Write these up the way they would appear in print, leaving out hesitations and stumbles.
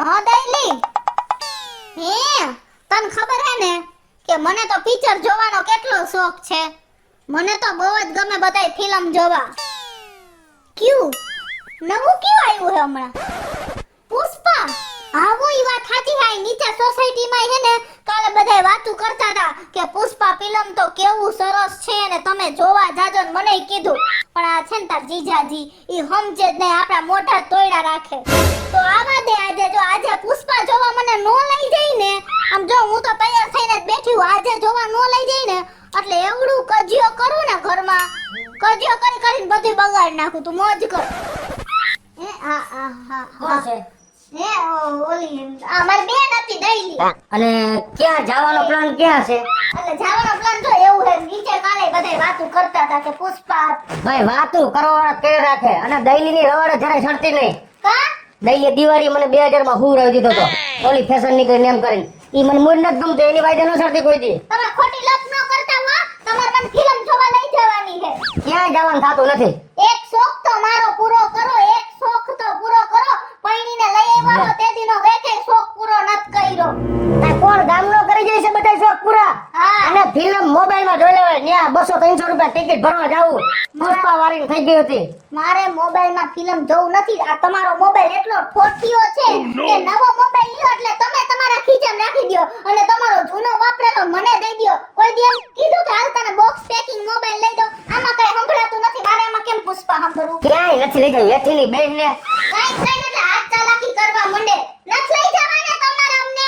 હા દઈલી હે તને ખબર હે ને કે મને તો પિક્ચર જોવાનો કેટલો શોખ છે. મને તો બહુ જ ગમે બધાય ફિલ્મ જોવા. ક્યું નવું ક્યું આવ્યું હે હમણાં પુષ્પા. હા વો ઈ વાત સાચી હે. નીચે સોસાયટીમાં હે ને કાલે બધાય વાતું કરતા હતા કે પુષ્પા ફિલ્મ તો કેવું સરસ છે અને તમે જોવા જાજો ને મને કીધું. પણ આ છે ને તાર જીજાજી ઈ સમજે જ નહીં, આપણા મોઢા તોડ્યા રાખે. તો આવા દે આજે જો આજે પુષ્પા જોવા મને નો લઈ જાય ને, આમ જો હું તો તૈયાર થઈને જ બેઠી હું, આજે જોવા નો લઈ જાય ને એટલે એવડું કજિયો કરું ને ઘરમાં, કજિયો કરી કરીને બધું બગાડ નાખું. તું મોજ કર. એ આ કોણ છે? હે ઓલી આ મારી બેન હતી દઈલી. અને ક્યાં જવાનો પ્લાન ક્યાં છે? એટલે જવાનો પ્લાન જો એવું હે નીચે કાલે બધાય વાતું કરતા હતા કે પુષ્પા ભાઈ વાતું કરવા કે રાખે અને દૈલીની રવાડે જરાય છડતી નહીં. કા દૈલી દિવાળી મને 2000 માં હું રહી દીધો તો ઓલી ફેશન નીકળીને એમ કરીને ઈ મને મૂડ નથી ગમતો એની વાયદે ન છડતી કોઈ દી. તમે ખોટી લપ ન કરતા હો. તમારે મને ફિલ્મ જોવા લઈ જવાની છે. ક્યાંય જવાનું થાતું નથી. એક શોખ તો મારો પૂરો કરો, એક શોખ તો પૂરો કરો. પૈણીને લઈ આવ્યો તે દીનો એકે શોખ પૂરો નત કર્યો. આ કોણ ગામનો કરી જાય છે બધા શોખ પૂરા? હા અને ફિલ્મ મોબાઈલમાં જોઈ લેવાય. ન્યા 200-300 રૂપિયા ટિકિટ ભરવા જાવું. પુષ્પા વાળી થઈ ગઈ હતી. મારે મોબાઈલમાં ફિલ્મ જોવું નથી. આ તમારો મોબાઈલ એટલો ઠોઠિયો છે કે નવો મોબાઈલ લ્યો એટલે તમે તમારા ખીચામાં નાખી દ્યો અને તમારો જૂનો વાપરેલો મને દઈ દ્યો. કોઈ દી એમ કીધું કે હાલ તને બોક્સ પેકિંગ મોબાઈલ લઈ દો? આમાં કઈ સંભળાતું નથી. મારે આમાં કેમ પુષ્પા સાંભળવું? ક્યાંય નથી લઈ જાય એઠીની બેન ને. કાઈ કઈ એટલે હાથ ચાલાકી કરવા મંડે. નથી લઈ જવાને તમારે અમને.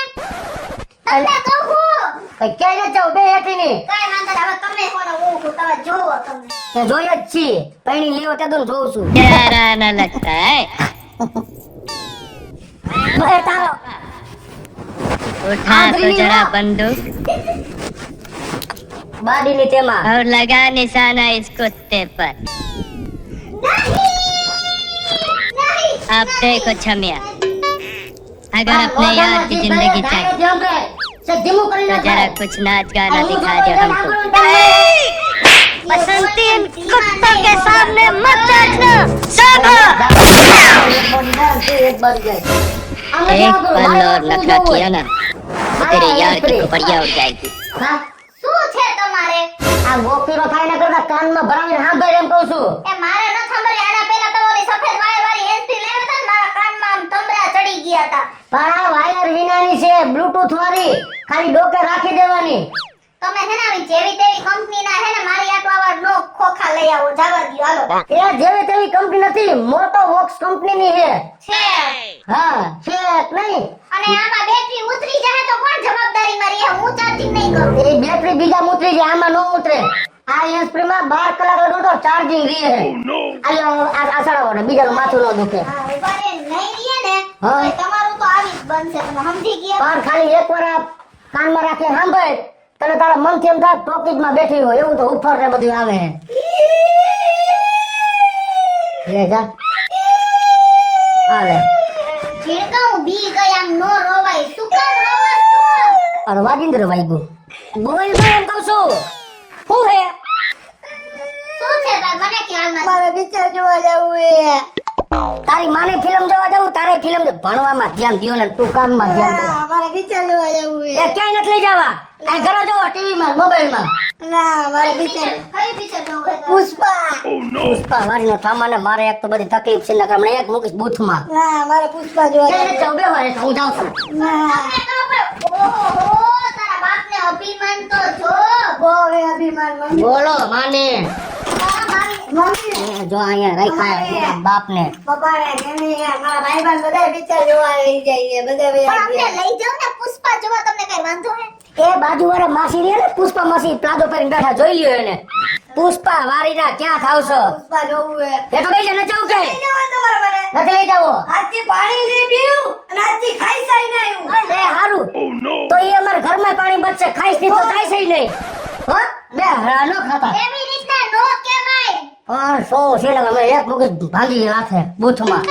તમને કહું કઈ ક્યાંય નથી જવું બે એઠીની. કાઈ વાંધો નહીં. હવે તમે કોનો હું તમે જોવો તમે. તે જોઈ જ છીએ. પૈણી લેવો તે તો જોઉં છું. प्यारा न लगता है। એ તારો उठा तो जरा बंदूक બાડીની તેમાં और लगा निशाना इस कुत्ते पर। आप देखो छमिया, अगर अपने यार की जिंदगी चाहिए तो जरा कुछ नाच गाना दिखा दो हमको। बसंती इन कुत्तों के सामने मत नाचना, साबा। एक पल और नखरा किया ना तो तेरे यार की खोपड़ियाँ उड़ जाएगी। શું છે તમારે? આ ગોપીનો થાય ને કરતા કાનમાં ભરાવીને સાંભળ એમ કહું છું. એ મારે ન સાંભળી. આના પહેલા તો ઓલી સફેદ વાયર વાળી હેન્ડફ્રી લેવા હતા ને મારા કાનમાં આમ તમરા ચડી ગયા હતા. પણ આ વાયર વિનાની છે, બ્લૂટૂથ વાળી, ખાલી ડોકે રાખી દેવાની. તમે હે ને આવી જેવી તેવી કંપનીના હે ને મારી આટો આવા નો ખોખા લઈ આવો. જવા દ્યો હાલો. એ જેવી તેવી કંપની નથી, મોટો વોક્સ કંપનીની છે. છે હા છે નહીં. અને આમાં બેટરી ઉતરી જાય તો કોણ જવાબદારી મારી? હું ચાર્જિંગ નહીં કરું. એ બેટરી બીજા ઉતરી જાય, આમાં નો ઉતરે. આ એસપ્રી માં 12 કલાક તો ચાર્જિંગ રહે છે. આલો આ સડાવો ને બીજાનું માથું ન દુખે. હા ઉભારે નહીં રીએ ને હા. તો તમારું તો આવી જ બનશે. તમે સમજી ગયા? પણ ખાલી એકવાર આ કાનમાં રાખીને સાંભળ તને તારા મનથી એમ થાય ટોકીજમાં બેઠી હોય એવું તો ઉફર ને બધું આવે. લે જા આલે જીણકા હું બી ગઈ. આમ નો રોવાય. શું કામ રોવાસ તું? અરે વાગીન્દ્ર વાગ્યું. બોલ તો એમ કહું છું. શું હે? શું છે તાર? મને ખ્યાલ નથી. મારે પિક્ચર જોવા જવું છે. તારી માને ફિલ્મ જોવા જવું? તારે ફિલ્મ ભણવામાં ધ્યાન દ્યો ને તું કામમાં ધ્યાન દે. મારે પિક્ચર જોવા જવું એ ક્યાંય નથી લઈ જવા. આ ઘરે જોવો ટીવી માં મોબાઈલ માં. ના મારે પિક્ચર કઈ પિક્ચર જોવું છે તારે? પુષ્પા પુષ્પા વાળીનો સામાને મારે એક તો બધી તકલીફ છે ને હમણાં એક મૂકીશ બૂથમાં. ના મારે પુષ્પા જોવા ક્યાંય જવું નથી જવું. બે વાર હું જાઉં છું. ના ઓહો તારા બાપને અભિમાન તો જો. બહુ હે અભિમાન મમ્મી બોલો માને. તારા મારી મમ્મી એ જો અહીંયા રાખ્યા બાપ ને. પપ્પા ને મમ્મી મારા ભાઈબંધ બધા પિક્ચર જોવા લઈ જાય બધા પણ અમને લઈ જાવ ને પુષ્પા જોવા. તમને કઈ વાંધો હે? એ બાજુ વાળા માસી રે ને પુષ્પા માસી પ્લાઝો પહેરીને બેઠા જોઈ લ્યો એને. પુષ્પા વારીના ક્યાં થાવશો? પુષ્પા જોવું હે એ તો કઈ ન જાવ કે લઈ જવા તમારે મને નથી લઈ જાવો. આજથી પાણી લઈ પીવું અને આજથી ખાઈ સાઈને આવ્યું એ હારું તો એ અમાર ઘરમાં પાણી બચશે. ખાઈશ નહીં તો થાય છે નહીં. હો બે હરા ન ખાતા. એવી રીતના નો કહેવાય. પણ સો છે ને અમે એક મુકીશ ભાંગી નાખે બૂથમાં.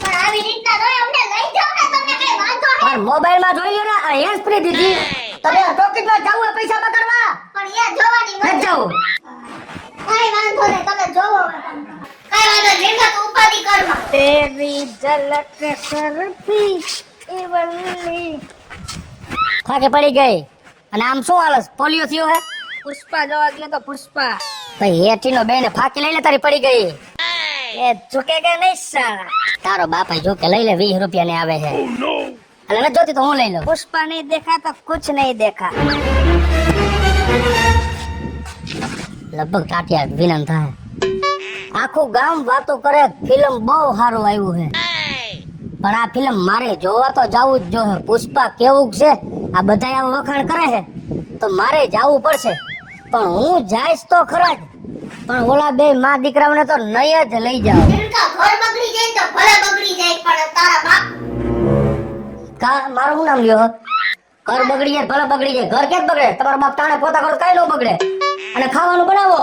પણ આવી રીતના નો અમને લઈ જાવ ને. તમને કઈ વાંધો હે? પણ મોબાઈલ માં જોઈ લ્યો ને આ હેન્ડ સ્પ્રે દીધી. તમે ટોકીમાં જાવ પૈસા બગાડવા પણ યાર જોવાની ન મજા. જાવ. કઈ વાંધો નહીં. તમે જોવો હવે. કઈ વાંધો નહીં. જીણકા તું ઉપાધિ કરમાં. तेरी झलक करती એ બલ્લી થાકે પડી ગઈ અને આમ શું હાલસ પોલિયો થયો હે પુષ્પા જોવા ગયો તો પુષ્પા ભાઈ હેઠીનો બેને ફાકી લઈ લે તારી પડી ગઈ એ ઝુકેગા નહીં સાલા તારો બાપ જો કે લઈ લે 20 રૂપિયા ને આવે છે એટલે ન જોતી તો હું લઈ લઉં पुष्पा नहीं देखा तो कुछ नहीं देखा લગભગ ટાટિયા વિલન થાય આખું ગામ વાતો કરે ફિલ્મ બહુ સારું આવ્યું છે પણ આ ફિલ્મ મારે જોવા તો જાવું જ જોઈએ પુષ્પા કેવું છે આ બધા આવું વખાણ કરે છે તો મારે જાવું પડશે પણ હું જાઈશ તો ખરા જ પણ ઓલા બે માં દીકરાઓને તો નહીં જ લઈ જાવ જીણકા ઘર બગડી જાય તો ભલે બગડી જાય પણ તારા બાપ કા મારું શું નામ લ્યો ઘર બગડી જાય ભલે બગડી જાય ઘર કેમ બગડે તમારો બાપ તાણે પોતા કરો કઈ ન બગડે અને ખાવાનું બનાવો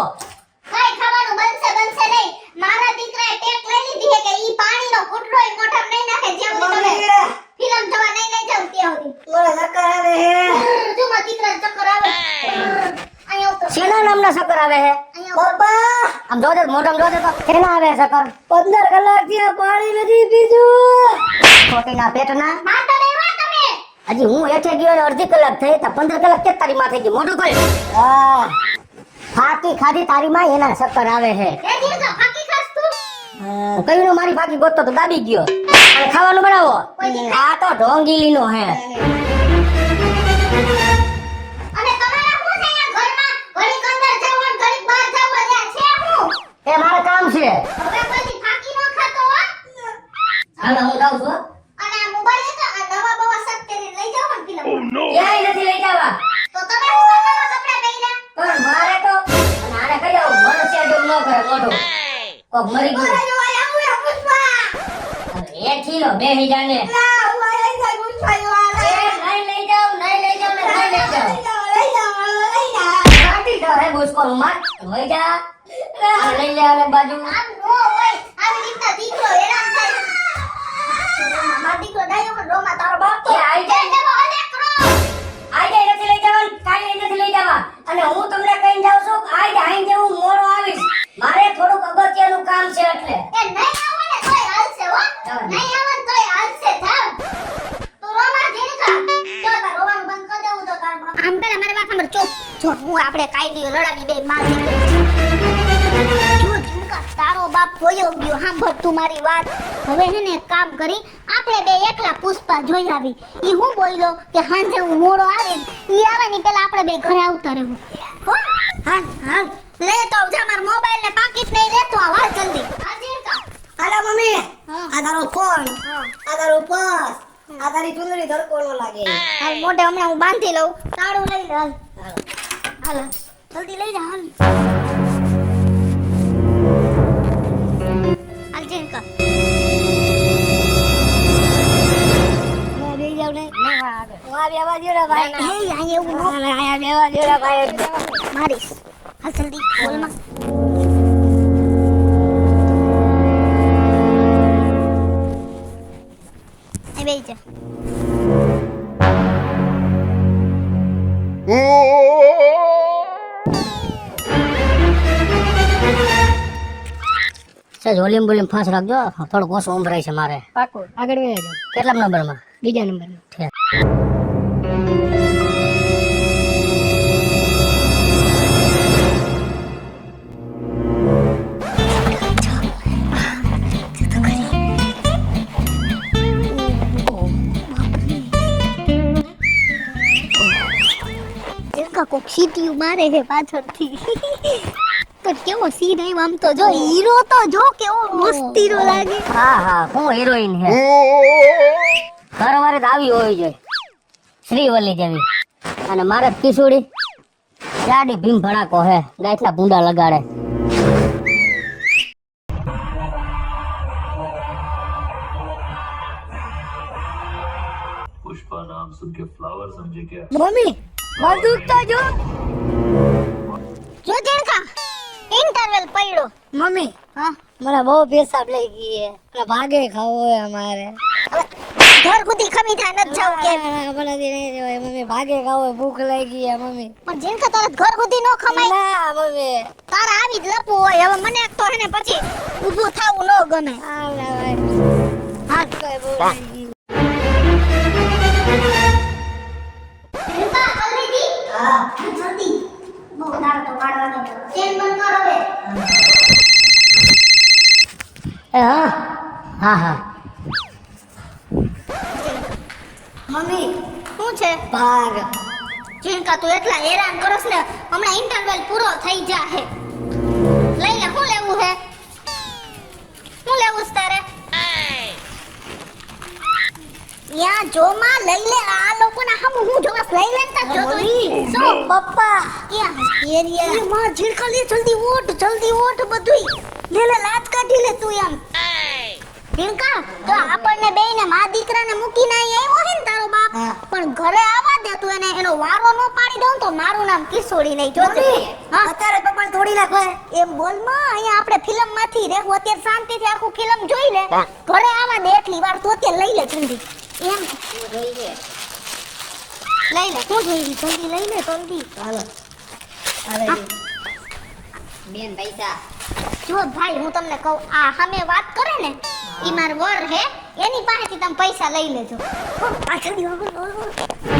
કઈ ખાવાનું બનશે નહીં મારા દીકરાએ ટેક લઈ લીધી છે કે ઈ પાણીનો કુટરોય મોઢામાં નહીં નાખે જ્યાં સુધી તમે ફિલ્મ જોવા નહીં લઈ જાવ ત્યાં સુધી मोरे चक्कर आ रहे हैं જો મારા દીકરાને ચક્કર આવે અહીંયા ઉતર શેના નામના શક્કર આવે છે અહીંયા ઉતર. पापा આમ જોજે મોઢામાં જોજે તો શેના આવે છે શક્કર 15 કલાક થી પાણી નથી પીધું ખોટીના પેટના મારતો નહીં હો તમે હજી હું હેઠે ગયો ને અડધી કલાક થઈ તો 15 કલાક કે તારી માથે ગઈ મોઢું ખોલ હા ફાકી ખાધી તારી માં એના શક્કર આવે છે એ જીણકા ફાકી ખાસ તું કયું મારી ફાકી ગોતતો તો દાબી ગયો અને ખાવાનું બનાવો આ તો ઢોંગીલીનો હે અને તમારા શું છે અહીંયા ઘરમાં ઘડીક અંદર જાવ અને ઘડીક બહાર જાવ એટલે છે હું એ મારે કામ છે હવે પછી ફાકી નો ખાતો હો હાલો હું જાઉં છું હો. અને આ મોબાઈલ હતો આ નવા બવા સટ કરીને લઈ જાવ ને ફિલ્મ ક્યાંય નથી લઈ જવા તો તમે શું કરવા કપડા પહેર્યા પણ મારે તો અને આને કહી આવું મનુષ્ય જેવું ન કરે મોઢું કોક મરી ગયું બોલો જો આવું હે પુષ્પા હેઠી લો બેહી જાને ના હું આઈ જાય પુષ્પા જો આ એ નહીં લઈ જાવ ને નહીં લઈ જાવ લઈ જા કાઢી દો હે બુસકો માર લઈ જા આ લઈ લે આલે બાજુ આમ નો હોય આવી રીતના દીકરો હેરાન થાય મારો દીકરો ડાયો પણ રોમાં તારો બાપ તો એ આઈ જાય. જવો અલેકરો આઈ જાય નથી લઈ જવાનું કાઈ નથી લઈ જવા અને હું તમને કહીને જાઉં છું આઈ જાય જેવું મોડો આવીશ મારે થોડુંક અગત્યનું કામ છે એટલે એ નહીં આવે ને તોય હાલશે હો નહીં આવે ને તોય હાલશે થાવ તું રોમાં જીણકા જો તાર રોવાનું બંધ કરી દેવું તો તાર બાપ આમ પેલા મારી વાત સાંભળ ચૂપ જો હું આપણે કાયદી લડાવી બે માર જો જીણકા તારો બાપ ગયો ગયો સાંભળ તું મારી વાત હવે છે ને એક કામ કરી આપણે બે એકલા પુષ્પા જોઈ આવી ઈ હું બોલ્યો કે હાંજે હું મોડો આવે ઈ આવે ને પેલા આપણે બે ઘરે આવતા રહેવું હો હાલ હાલ લે તો જા માર મોબાઈલ ને પાકીટ નહીં લેતો આવ હાલ જલ્દી હા જીણકા અલા મમ્મી હા. આ તારો ફોન આ તારો પર્સ આ તારી ચુંદડી ધડકો ન લાગે હાલ મોઢે હમણાં હું બાંધી લઉં તાળું લઈ લે હાલ હાલ જલ્દી લઈ જા હાલ હાલ જીણકા લઈ જાવ ને હું આ બેવા દો રે ભાઈ એ અહીંયા એવું નો આ બેવા દો રે ભાઈ મારીશ હાલ જલ્દી બોલમાં એ બેહી જા સજ વોલ્યુમ બોલ્યુમ ફાસ રાખજો થોડુંક ઓછું ઉંભરાય છે મારે પાકો આગળ વે જાવ કેટલા નંબરમાં બીજા નંબર ઠીક. જીણકા કોક સીટીયું મારે છે પાછળથી તો કેવો સીન આવ્યો આમ તો જો હીરો તો જો કેવો મસ્તીરો લાગે હા હા હું હિરોઈન હે ઘરવાળી તો આવી હોવી જોઈએ શ્રીવલ્લી જેવી અને મારે કિશોરી જાડી ભીમ ભડાકો હે ગાયઠલા ભૂંડા લગાડે पुष्पा नाम सुन के फ्लावर समझे क्या? મમ્મી બંદૂક તો જો જો જીણકા ઇન્ટરવેલ પડ્યો મમ્મી હા મને બહુ પેશાબ લઈ ગઈ હે અને ભાગે ખાવો હે અમારે ઘર સુધી ખમી થાય નથી જાવ કે મને નહીં જવાય મમ્મી ભાગે ખાવો ભૂખ લાગી ગઈ હે મમ્મી પણ જીણકા તારા ઘર સુધી નો ખમાય ના મમ્મી તારા આવી જ લપવું હોય હવે મને એક તો હે ને પછી ઊભું થાવું ન ગમે આ ભાઈ હા કોઈ બહુ લાગી ગઈ. ઝીણકા કલરીજી હા જલ્દી બહુ દાળ તો પાડવાનો ચેન બંધ કરો હવે હા હા હા મમ્મી શું છે ભાગ ઝીણકા તું એટલા હેરાન કરસ ને હમણાં ઇન્ટરવલ પૂરો થઈ જાહે લઈ લે શું લેવું હે શું લેવું છે તારે યા જો માં લઈ લે આ લોકોના હમ હું જોસ લઈ લે તા જો તો શું પપ્પા ક્યાં એરિયા એ માં ઝીણકા લે જલ્દી ઓટ બધુંય લે લાત કાઢી લે તું એમ ઝીણકા તો આપણને બેયને માં દીકરાને મૂકીને અહીં આવ્યો હે ને તારો બાપ હા. પણ ઘરે આવવા દે તું એનો વારો ન પાડી દઉં તો મારું નામ કિશોરી નહીં જોતી મમ્મી હા અત્યારે પપ્પાને તોડી નાખો એમ બોલ માં અહીંયા આપણે ફિલ્મ માંથી રહેવું અત્યારે શાંતિથી આખું ફિલ્મ જોઈ લે ઘરે આવવા દે એટલી વાર તો અત્યારે લઈ લે જલ્દી એમ લઈ લે શું જોઈ જલ્દી લઈ લે જલ્દી હાલો આવે હા. બેન પૈસા જો ભાઈ હું તમને કહું આ સામે વાત કરે ને ઈ માર વર હે એની પાસેથી તમે પૈસા લઈ લેજો આ જલ્દી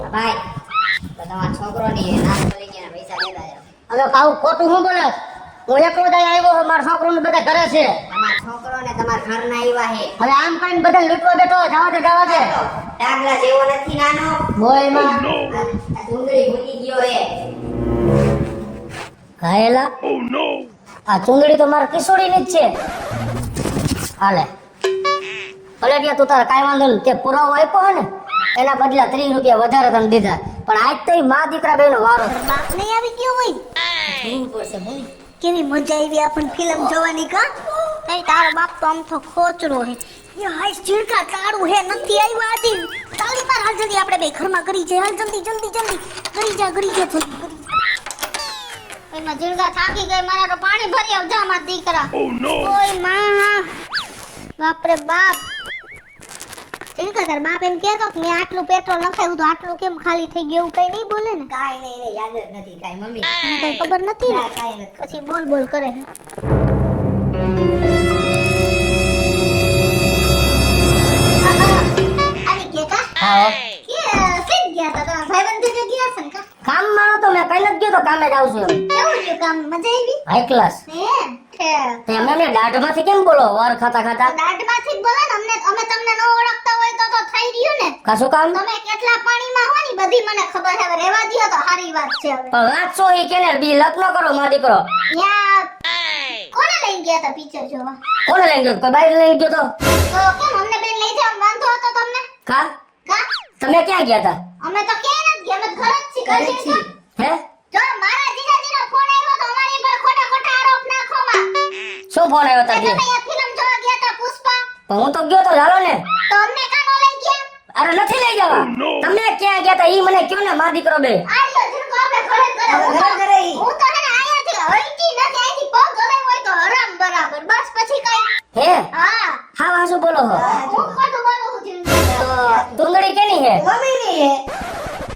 ભાઈ તો તમારા છોકરોની નાસ્તો લઈ ગયા પૈસા લેતા જાવ. હવે કાઉ ખોટું હું બોલે હું એકલો જ આવ્યો છું, મારા છોકરોને બધા ઘરે છે. તમારા છોકરો ને તમારા ઘરના આવ્યા હે હવે આમ કરીને બધા લૂંટવા બેઠો જવા દે ડાગલા જેવો નથી નાનો બોયમાં આ ડુંગળી ભૂલી ગયો હે ઘાયલા આ ચુંદડી તો મારા કિશોરીની જ છે. હાલે ભલે ત્યાં તું તારે કાંઈ વાંધો નહીં, તે પુરાવો આપ્યો હે ને એના બદલા 30 રૂપિયા વધારે તને દીધા, પણ આજ તો ઈ માં દીકરા બેનો વારો છે. બાપ નહીં આવી ગયો હોય જોવું પડશે બોલ કેવી મજા આવી આપણને ફિલ્મ જોવાની કા કઈ તારો બાપ તો આમ તો ખોચરો હે એ હાય ઝીણકા તારું હે નથી આવ્યો આજે તાલી માર હાલ જલ્દી આપણે બે ઘરમાં કરી જાય હાલ જલ્દી કરી જા જલ્દી એમાં ઝીણકા થાકી ગઈ મારા તો પાણી ભરી આવજા મારા દીકરા ઓય માં બાપ રે બાપ ઝીણકા તાર બાપ એમ કહેતો કે મેં આટલું પેટ્રોલ નખાવ્યું તો આટલું કેમ ખાલી થઈ ગયું કઈ નહીં બોલે ને કાઈ નહીં યાદ જ નથી કાઈ મમ્મી મને કઈ ખબર નથી ને ના, કાંઈ નથી. પછી બોલ કરે છે આવી ગયા કા હા કે સીધ ગયા તા તમારા ભાઈબંધ જોડે ગયા છે ને કા કામ માનો તો મેં કઈ નથી ગયો તો કામે જ આવશું એમ. કેવું રહ્યું કામ મજા આવી હાઈ ક્લાસ હે તે એમને દાઢમાંથી કેમ બોલો વાર ખાતા ખાતા દાઢમાંથી જ બોલે ને અમે તમને ન ઓળખતા હોય તો થઈ રહ્યું ને કાશું કામ તમે કેટલા પાણીમાં હો ની બધી મને ખબર છે હવે રહેવા દ્યો તો સારી વાત છે હવે પણ વાત સો ઈ કેને બી લપ ન કરો માં દીકરો. યા કોને લઈને ગયા તા પિક્ચર જોવા કોને લઈ ગયો કોઈ બાઈક લઈ ગયો તો કેમ અમને બેન લઈ જાવ વાંધો હતો તમને કા કા તમે ક્યાં ગયા હતા અમે તો ક્યાંય નથી ગયા અમે તો ઘરે જ છીએ હે જો મારા જીજાજીનો ફોન આવ્યો તો અમારી પર ખોટા ખોટા આરોપ નાખોમાં શું ફોન આવ્યો તા તમે કે આ ફિલ્મ જોવા ગયા તા પુષ્પા પણ હું તો ગયો તો ચાલો ને તો અમને કાનો લઈ ગયા અરે નથી લઈ જવા તમે ક્યાં ગયા તા ઈ મને કયો ને માં દીકરો બે આલ્યો જીરકો આપણે ઘરે જ કરે હવે ઘરે ઈ. હું તો હે ને આયાથી હલતી નથી આથી પગ હલાય હોય તો હરામ બરાબર બસ પછી કઈ હે હા હા વાસુ બોલો હો હું ખોટું બોલું છું જીરકો. તો ડુંગળી કેની હે મમ્મીની હે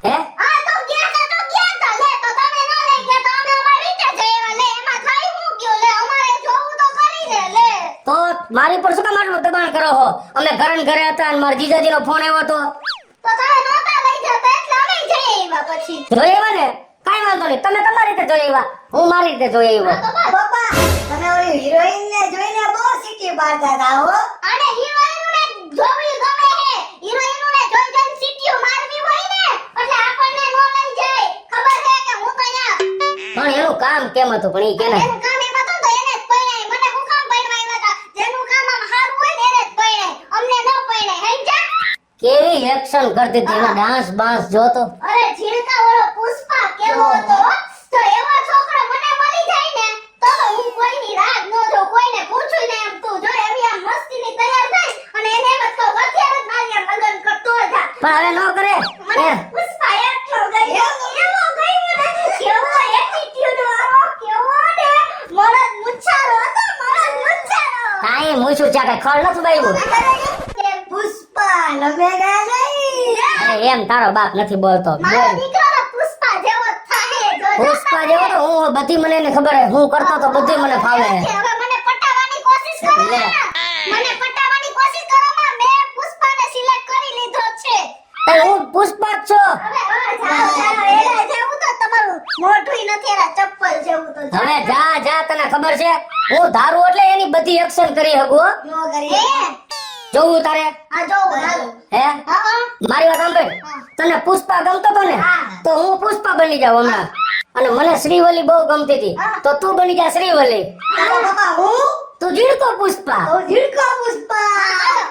હે હા તો ગયા તા લે તો તમે ન લઈ ગયા તો અમે અમારી રીતે જઈવા લે એમાં થઈ હું ગયો લે અમારે જોવું તો કરી લે તો મારી પર શું કામ આટલું દબાણ કરો હો અમે ઘરે ને ઘરે હતા અને મારા જીજાજીનો ફોન આવ્યો તો તો તમે નહોતા લઈ જતા એટલે અમે જઈ આવ્યા પછી જોઈ આવ્યા ને કાઈ વાંધો નહીં તમે તમારી રીતે જોઈ આવ્યા હું મારી રીતે જોઈ આવ્યો તો બસ પપ્પા તમે ઓલી હિરોઈન ને જોઈને બહુ સિટી પાડતા હતા હો અને હિરોઈનને જોવી ગમે હે હિરોઈનને જોઈ જોઈને સીટીઓ મારવી હોય ને એટલે આપણને નો લઈ જાય ખબર છે કે હું તો અહીંયા પણ એનું કામ કેમ હતું પણ ઈ કેને એનું કામ એમ હતું તો એને જ પૈણાય મને હું કામ પૈણવા આવ્યા હતા જેનું કામ આમ સારું હોય ને એને જ પૈણાય અમને ન પૈણાય સમજ્યા કેવી એક્શન કરતી હતી એનો ડાન્સ બાન્સ જોતો અરે ઝીણકા ઓલો પુષ્પા કેવો હતો તો એવો છોકરો મને મળી જાય ને તો હું કોઈની રાહ ન જો કોઈને પૂછું ને એમ તું જો એવી આમ મસ્તીની તૈયાર થઈ અને એને એમ જ કહું અત્યારે જ મારી આમ લગન કરતો જા પણ હવે ન કરે મને એ પુષ્પા એટલો ગયો એવો ગયો ને કેવો એટીટ્યુડ વાળો કેવો ને મરદ મુચ્છારો હતો મરદ મુચ્છારો કાંઈ મૂછું ચાટે ખળ નથી બાયું પુષ્પા લમેગા જઈ અરે એમ તારો બાપ નથી બોલતો મારો દીકરો પુષ્પા જેવો જ થાય જો પુષ્પા જેવો તો હું બધી મને એને ખબર હે હું કરતો તો બધી મને ફાવે હે. હવે મને પટાવવાની કોશિશ કરે લે છે હું પુષ્પા જ છું. એડા જેવું તો તમારું મોઢુંય નથી એના ચપ્પલ જેવું તો હવે જા જા, તને ખબર છે હું ધારું એટલે એની બધી એક્શન કરી શકું હો. નો કરી જોવું તારે આ જો હાલ હે હા મારી વાત સાંભળ. તને પુષ્પા ગમતો તો ને તો હું પુષ્પા બની જાઉં હમણાં. અને મને શ્રીવલ્લી બહુ ગમતી હતી તો તું બની જા શ્રીવલ્લી. બાપા હું તું જીડકો પુષ્પા. ઝીડકો પુષ્પા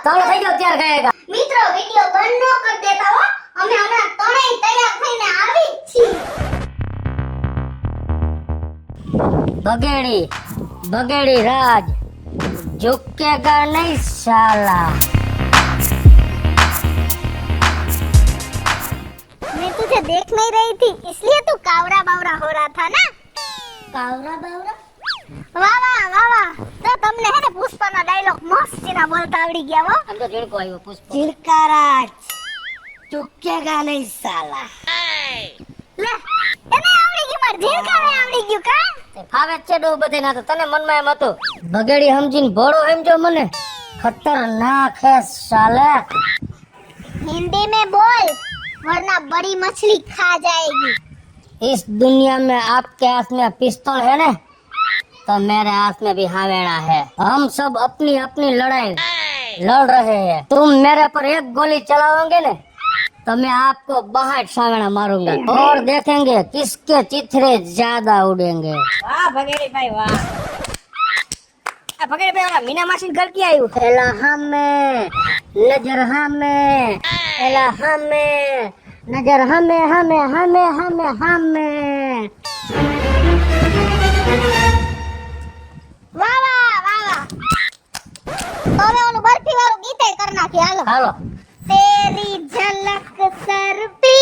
ચાલો થઈ જાવ ત્યાર ખાયેગા. મિત્રો વિડિયો બંધ ન કરી દેતા હો અમે હમણાં ત્રણેય તૈયાર થઈને આવી જ છીએ બગેડી બગેડી રાજ झुकेगा नहीं साला. मैं तुझे देख नहीं रही थी इसलिए तू कावरा बावरा हो रहा था ना कावरा बावरा वाह वाह वाह वाह तो तुमने है ना पुष्पा डायलॉग मस्त सीना बोलता आवड़ी गया वो हम तो जिनको आयो पुष्पा. ઝીડકા રાજ ચૂકેગા નહીં સાલા ले એને આવડી ગયું માર ઝીણકાને આવડી ગયું કા ફાવે જ છે ડો બધે ના તો તને મનમાં એમ હતું બગેડી સમજીને ભોળો એમ જો મને खतरनाक है साले. हिंदी में बोल वरना बड़ी मछली खा जाएगी इस दुनिया में आपके हाथ में पिस्तौल है ना तो मेरे हाथ में भी हावेड़ा है. हम सब अपनी अपनी लड़ाई लड़ रहे हैं. तुम मेरे पर एक गोली चलाओगे ने तो मैं आपको बाहर सावेड़ा मारूंगा और देखेंगे किसके चिथरे ज्यादा उड़ेंगे. વાહ ભગેડી ભાઈ વાહ આ ભગેડી ભાઈ ઓલા મીના માસી ઘર કી આવ્યું एला हमें नजर हमें एला हमें नजर हमें हमें हमें हमें हमें. वाह वाह वाह वाह तो હવે ઓલું બરફી વાળું ગીતે કર નાખી હાલો हालो तेरी झलक सर पी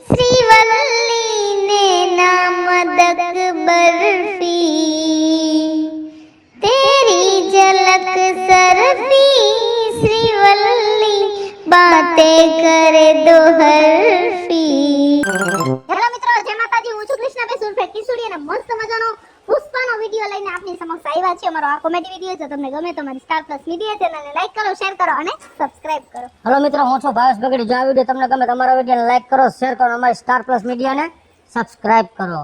श्रीवल्ली ने नामदक बर्फी तेरी झलक सर पी श्रीवल्ली बातें करे दो हरफी હેલો મિત્રો જય માતાજી હું છું કૃષ્ણાબેન સુરફે કિશોરી અને મસ્ત મજાનો પુષ્પાનો વિડિયો લઈને આપની સમક્ષ આવ્યા છે. અમારો આ કોમેડી વિડિયો છે તમને ગમે તો મારી સ્ટાર પ્લસ મીડિયા ચેનલને લાઈક કરો શેર કરો અને સબસ્ક્રાઇબ કરો. हेलो मित्रों હું છું ભાવેશ બગડી. જો આ વિડિયો તમને ગમે તમારા વિડિયોને લાઈક કરો શેર કરો અમારી સ્ટાર પ્લસ મીડિયાને સબસ્ક્રાઇબ કરો.